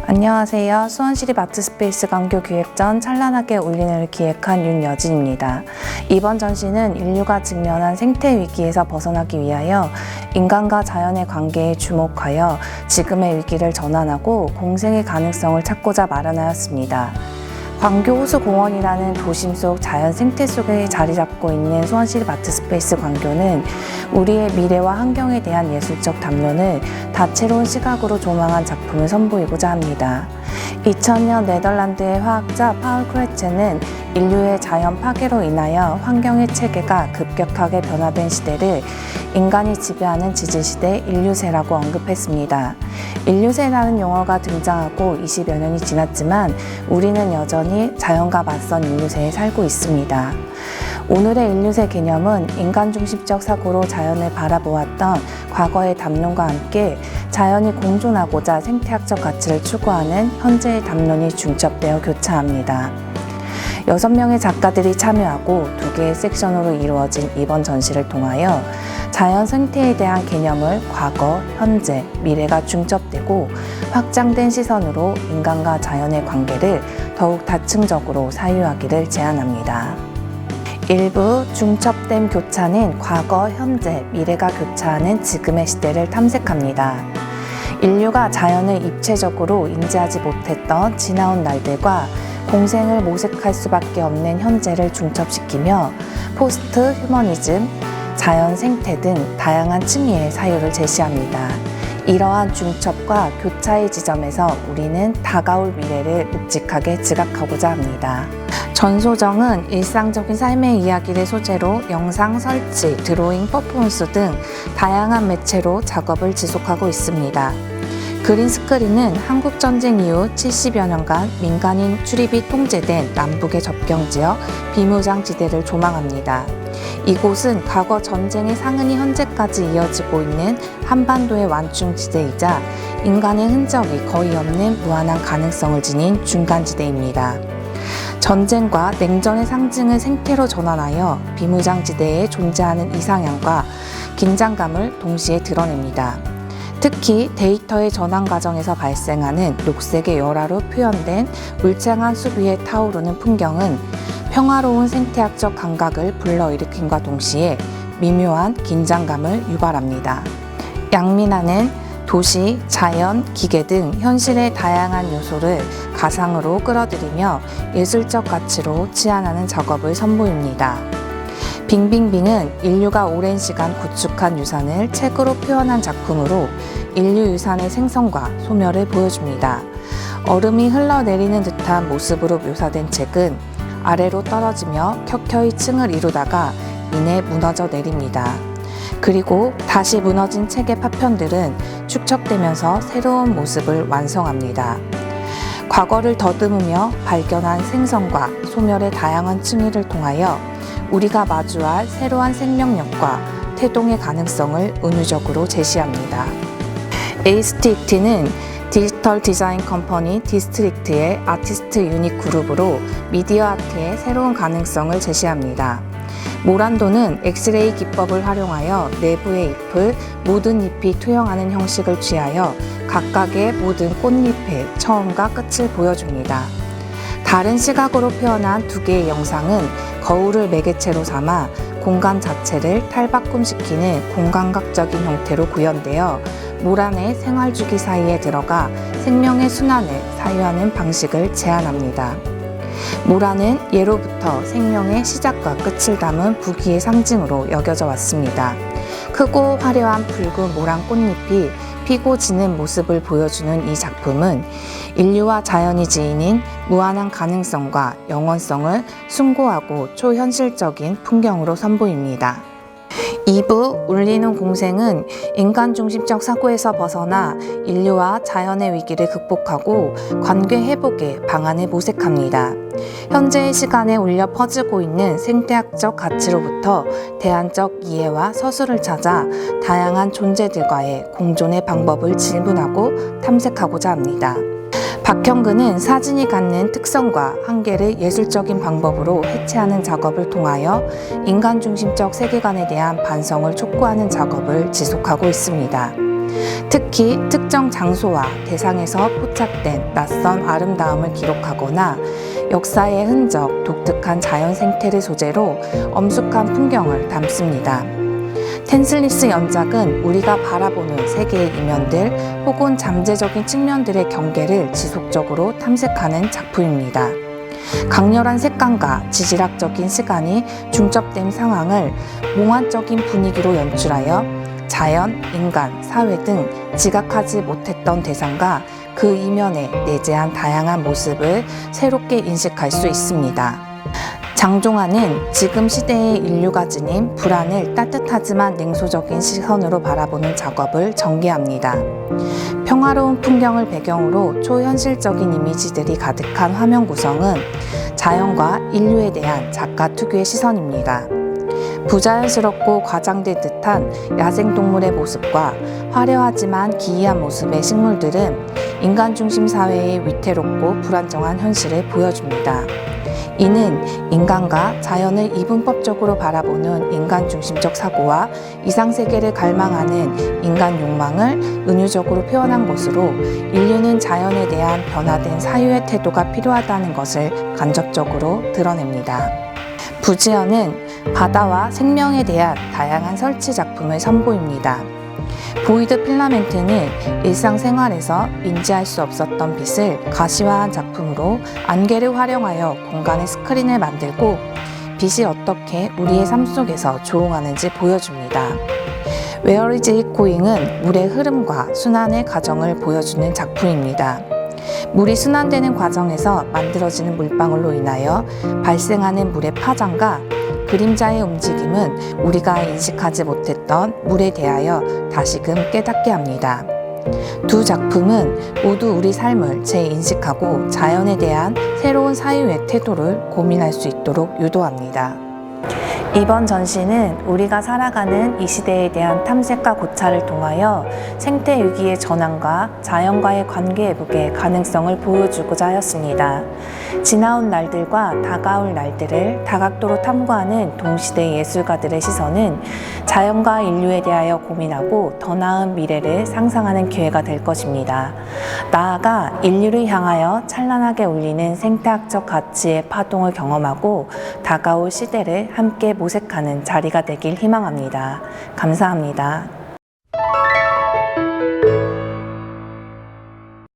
안녕하세요. 수원시립 아트스페이스 광교 기획전 찬란하게 울리는을 기획한 윤여진입니다. 이번 전시는 인류가 직면한 생태 위기에서 벗어나기 위하여 인간과 자연의 관계에 주목하여 지금의 위기를 전환하고 공생의 가능성을 찾고자 마련하였습니다. 광교 호수공원이라는 도심 속 자연 생태 속에 자리 잡고 있는 수원시립 아트스페이스 광교는 우리의 미래와 환경에 대한 예술적 담론을 다채로운 시각으로 조망한 작품을 선보이고자 합니다. 2000년 네덜란드의 화학자 파울 크레체는 인류의 자연 파괴로 인하여 환경의 체계가 급격하게 변화된 시대를 인간이 지배하는 지질시대 인류세라고 언급했습니다. 인류세라는 용어가 등장하고 20여 년이 지났지만 우리는 여전히 자연과 맞선 인류세에 살고 있습니다. 오늘의 인류세 개념은 인간 중심적 사고로 자연을 바라보았던 과거의 담론과 함께 자연이 공존하고자 생태학적 가치를 추구하는 현재의 담론이 중첩되어 교차합니다. 6명의 작가들이 참여하고 2개의 섹션으로 이루어진 이번 전시를 통하여 자연 생태에 대한 개념을 과거, 현재, 미래가 중첩되고 확장된 시선으로 인간과 자연의 관계를 더욱 다층적으로 사유하기를 제안합니다. 일부 중첩된 교차는 과거, 현재, 미래가 교차하는 지금의 시대를 탐색합니다. 인류가 자연을 입체적으로 인지하지 못했던 지나온 날들과 공생을 모색할 수밖에 없는 현재를 중첩시키며 포스트 휴머니즘, 자연 생태 등 다양한 층위의 사유를 제시합니다. 이러한 중첩과 교차의 지점에서 우리는 다가올 미래를 묵직하게 지각하고자 합니다. 전소정은 일상적인 삶의 이야기를 소재로 영상, 설치, 드로잉, 퍼포먼스 등 다양한 매체로 작업을 지속하고 있습니다. 그린스크린은 한국전쟁 이후 70여 년간 민간인 출입이 통제된 남북의 접경지역 비무장지대를 조망합니다. 이곳은 과거 전쟁의 상흔이 현재까지 이어지고 있는 한반도의 완충지대이자 인간의 흔적이 거의 없는 무한한 가능성을 지닌 중간지대입니다. 전쟁과 냉전의 상징을 생태로 전환하여 비무장지대에 존재하는 이상향과 긴장감을 동시에 드러냅니다. 특히 데이터의 전환 과정에서 발생하는 녹색의 열화로 표현된 울창한 숲 위에 타오르는 풍경은 평화로운 생태학적 감각을 불러일으킴과 동시에 미묘한 긴장감을 유발합니다. 양민아는 도시, 자연, 기계 등 현실의 다양한 요소를 가상으로 끌어들이며 예술적 가치로 치환하는 작업을 선보입니다. 빙빙빙은 인류가 오랜 시간 구축한 유산을 책으로 표현한 작품으로 인류 유산의 생성과 소멸을 보여줍니다. 얼음이 흘러내리는 듯한 모습으로 묘사된 책은 아래로 떨어지며 켜켜이 층을 이루다가 이내 무너져 내립니다. 그리고 다시 무너진 책의 파편들은 축적되면서 새로운 모습을 완성합니다. 과거를 더듬으며 발견한 생성과 소멸의 다양한 층위를 통하여 우리가 마주할 새로운 생명력과 태동의 가능성을 은유적으로 제시합니다. 에이스틱트는 디지털 디자인 컴퍼니 디스트릭트의 아티스트 유닛 그룹으로 미디어 아트의 새로운 가능성을 제시합니다. 모란도는 엑스레이 기법을 활용하여 내부의 잎을 모든 잎이 투영하는 형식을 취하여 각각의 모든 꽃잎의 처음과 끝을 보여줍니다. 다른 시각으로 표현한 2개의 영상은 거울을 매개체로 삼아 공간 자체를 탈바꿈시키는 공간각적인 형태로 구현되어 모란의 생활주기 사이에 들어가 생명의 순환을 사유하는 방식을 제안합니다. 모란은 예로부터 생명의 시작과 끝을 담은 부귀의 상징으로 여겨져 왔습니다. 크고 화려한 붉은 모란 꽃잎이 피고 지는 모습을 보여주는 이 작품은 인류와 자연이 지닌 무한한 가능성과 영원성을 숭고하고 초현실적인 풍경으로 선보입니다. 2부 울리는 공생은 인간 중심적 사고에서 벗어나 인류와 자연의 위기를 극복하고 관계 회복의 방안을 모색합니다. 현재의 시간에 울려 퍼지고 있는 생태학적 가치로부터 대안적 이해와 서술을 찾아 다양한 존재들과의 공존의 방법을 질문하고 탐색하고자 합니다. 박형근은 사진이 갖는 특성과 한계를 예술적인 방법으로 해체하는 작업을 통하여 인간 중심적 세계관에 대한 반성을 촉구하는 작업을 지속하고 있습니다. 특히 특정 장소와 대상에서 포착된 낯선 아름다움을 기록하거나 역사의 흔적, 독특한 자연 생태를 소재로 엄숙한 풍경을 담습니다. 텐슬리스 연작은 우리가 바라보는 세계의 이면들 혹은 잠재적인 측면들의 경계를 지속적으로 탐색하는 작품입니다. 강렬한 색감과 지질학적인 시간이 중첩된 상황을 몽환적인 분위기로 연출하여 자연, 인간, 사회 등 지각하지 못했던 대상과 그 이면에 내재한 다양한 모습을 새롭게 인식할 수 있습니다. 장종환은 지금 시대의 인류가 지닌 불안을 따뜻하지만 냉소적인 시선으로 바라보는 작업을 전개합니다. 평화로운 풍경을 배경으로 초현실적인 이미지들이 가득한 화면 구성은 자연과 인류에 대한 작가 특유의 시선입니다. 부자연스럽고 과장된 듯한 야생동물의 모습과 화려하지만 기이한 모습의 식물들은 인간 중심 사회의 위태롭고 불안정한 현실을 보여줍니다. 이는 인간과 자연을 이분법적으로 바라보는 인간 중심적 사고와 이상세계를 갈망하는 인간 욕망을 은유적으로 표현한 것으로 인류는 자연에 대한 변화된 사유의 태도가 필요하다는 것을 간접적으로 드러냅니다. 부지연은 바다와 생명에 대한 다양한 설치 작품을 선보입니다. 보이드 필라멘트는 일상생활에서 인지할 수 없었던 빛을 가시화한 작품으로 안개를 활용하여 공간의 스크린을 만들고 빛이 어떻게 우리의 삶 속에서 조응하는지 보여줍니다. Where is it going은 물의 흐름과 순환의 과정을 보여주는 작품입니다. 물이 순환되는 과정에서 만들어지는 물방울로 인하여 발생하는 물의 파장과 그림자의 움직임은 우리가 인식하지 못했던 물에 대하여 다시금 깨닫게 합니다. 두 작품은 모두 우리 삶을 재인식하고 자연에 대한 새로운 사유의 태도를 고민할 수 있도록 유도합니다. 이번 전시는 우리가 살아가는 이 시대에 대한 탐색과 고찰을 통하여 생태 위기의 전환과 자연과의 관계 회복의 가능성을 보여주고자 하였습니다. 지나온 날들과 다가올 날들을 다각도로 탐구하는 동시대 예술가들의 시선은 자연과 인류에 대하여 고민하고 더 나은 미래를 상상하는 기회가 될 것입니다. 나아가 인류를 향하여 찬란하게 울리는 생태학적 가치의 파동을 경험하고 다가올 시대를 함께 모색하는 자리가 되길 희망합니다. 감사합니다.